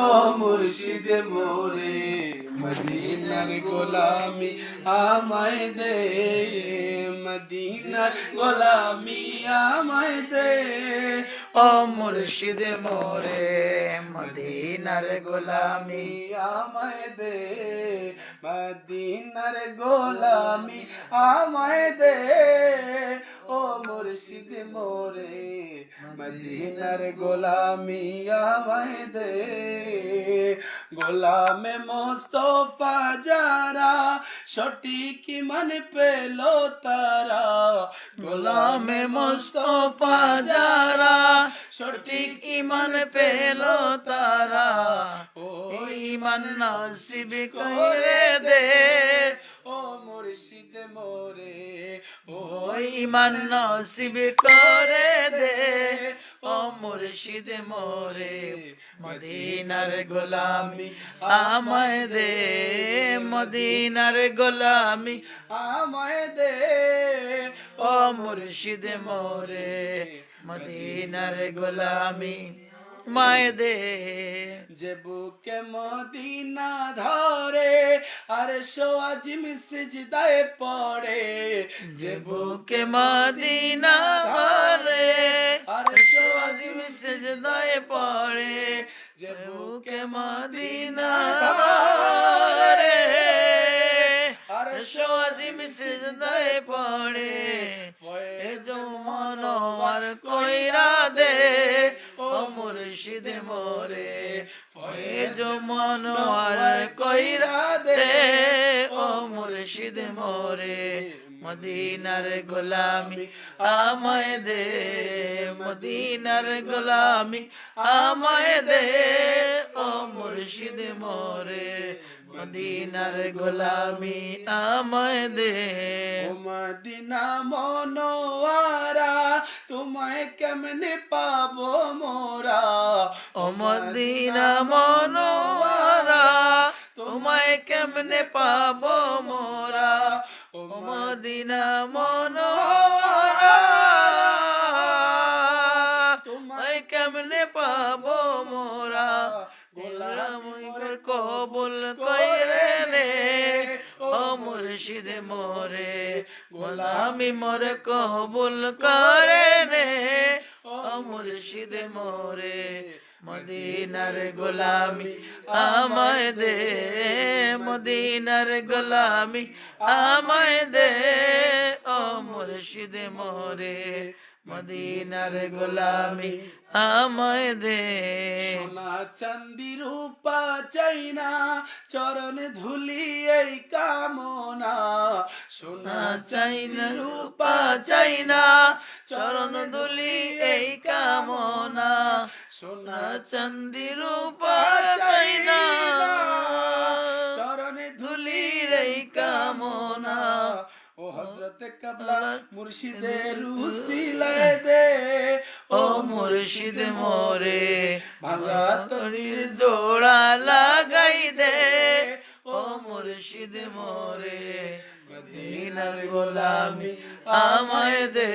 ও মুর্শিদ মোরে মদিনার গোলামি আমায় দে, মদিনার গোলামি আমায় দে। ও মুর্শিদ মোরে মদিনার গোলামি আমায় দে, মদিনার গোলামি আমায় দে। ও মুর্শিদ মোরে মদিনার গোলামি আমায় দে। গোলামে মোস্তফা যারা সঠিক ঈমান পেল তারা, গোলামে মুস্তফা যারা সঠিক ঈমান পেল তারা, ও ঈমান নসিব করে দে। ও মুর্শিদ মোরে ও ঈমান নসিব করে দে। ও মুর্শিদ মোরে মদিনার গোলামি আমায় দে, মদিনার গোলামি আমায় দে। ও মুর্শিদ মোরে মদিনার গোলামি মায় দে। যে বুকে মদিনা ধরে আর সোয়াজিম সিজদায় পড়ে, যে বুকে মদিনা ধরে আর সোয়াজিম সিজদায় পড়ে, যে বুকে মদিনা ধরে আর সোয়াজিম সিজদায় পড়ে, এ जो মনোয়ার কইরা দে। ও মুর্শিদ মোরে ফয়েজ মনোয়ার কইরা দে। ও মুর্শিদ মোরে মদিনার গোলামি আমায় দে, মদিনার গোলামি আমায় দে। ও মুর্শিদ মোরে মদিনার গোলামি আমায় দে। ও মদিনা মনোয়ারা তোমায় কেমনে পাবো মোরা, ও মদিনা মনোয়ারা তোমায় কেমনে পাবো মোরা, ও মদিনা মনোয়ারা তোমায় কেমনে পাবো মোরা। গোলামি কবুল কইরে নে। ও মুর্শিদ মোরে গোলামি মোর কবুল করে নে। ও মুর্শিদ মোরে মদিনার গোলামি আমায় দে, মদিনার গোলামি আমায় দে। ও মুর্শিদ মোরে মদিনার গোলামি আমায় দে। সোনা চাঁদি রূপা চাই না চরণ ধুলি এই কামনা, সোনা চাই না রূপা চাই না চরণ দুলি এই কামনা, সোনা চাঁদি রূপা চাই না চরণে ধুলির এই কামনা। ও হযরত কাবলা মুর্শিদের উসিলায় দে। ও মুর্শিদ মোরে ভাঙা তরির জোড়া লাগাই দে। ও মুর্শিদ মোরে মদিনার গোলামি আমায় দে,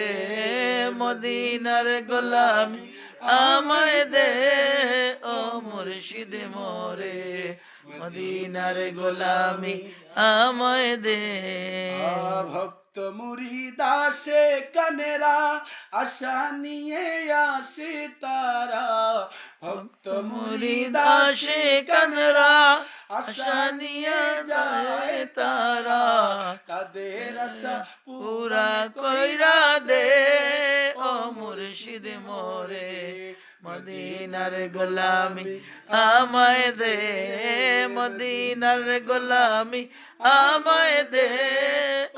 মদিনার গোলামি আমায় দে। ও মুর্শিদ মোরে মদিনার গোলামি আমায় দে। ভক্ত মুরিদ আসে কানেরা আশা নিয়ে আসে তারা, ভক্ত মুরিদ আসে কানরা আশা নিয়ে যায় তারা, তাদের আশা পুরা কইরা দে। ও মুর্শিদ মোরে মদিনার গোলামি আমায় দে, মদিনার গোলামি আমায় দে।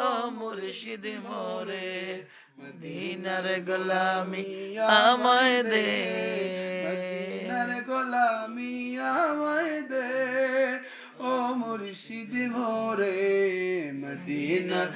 ও মুর্শিদ মোরে মদিনার গোলামি আমায় দে, মদিনার গোলামি আমায় দে। ও মুর্শিদ মোরে মদিনার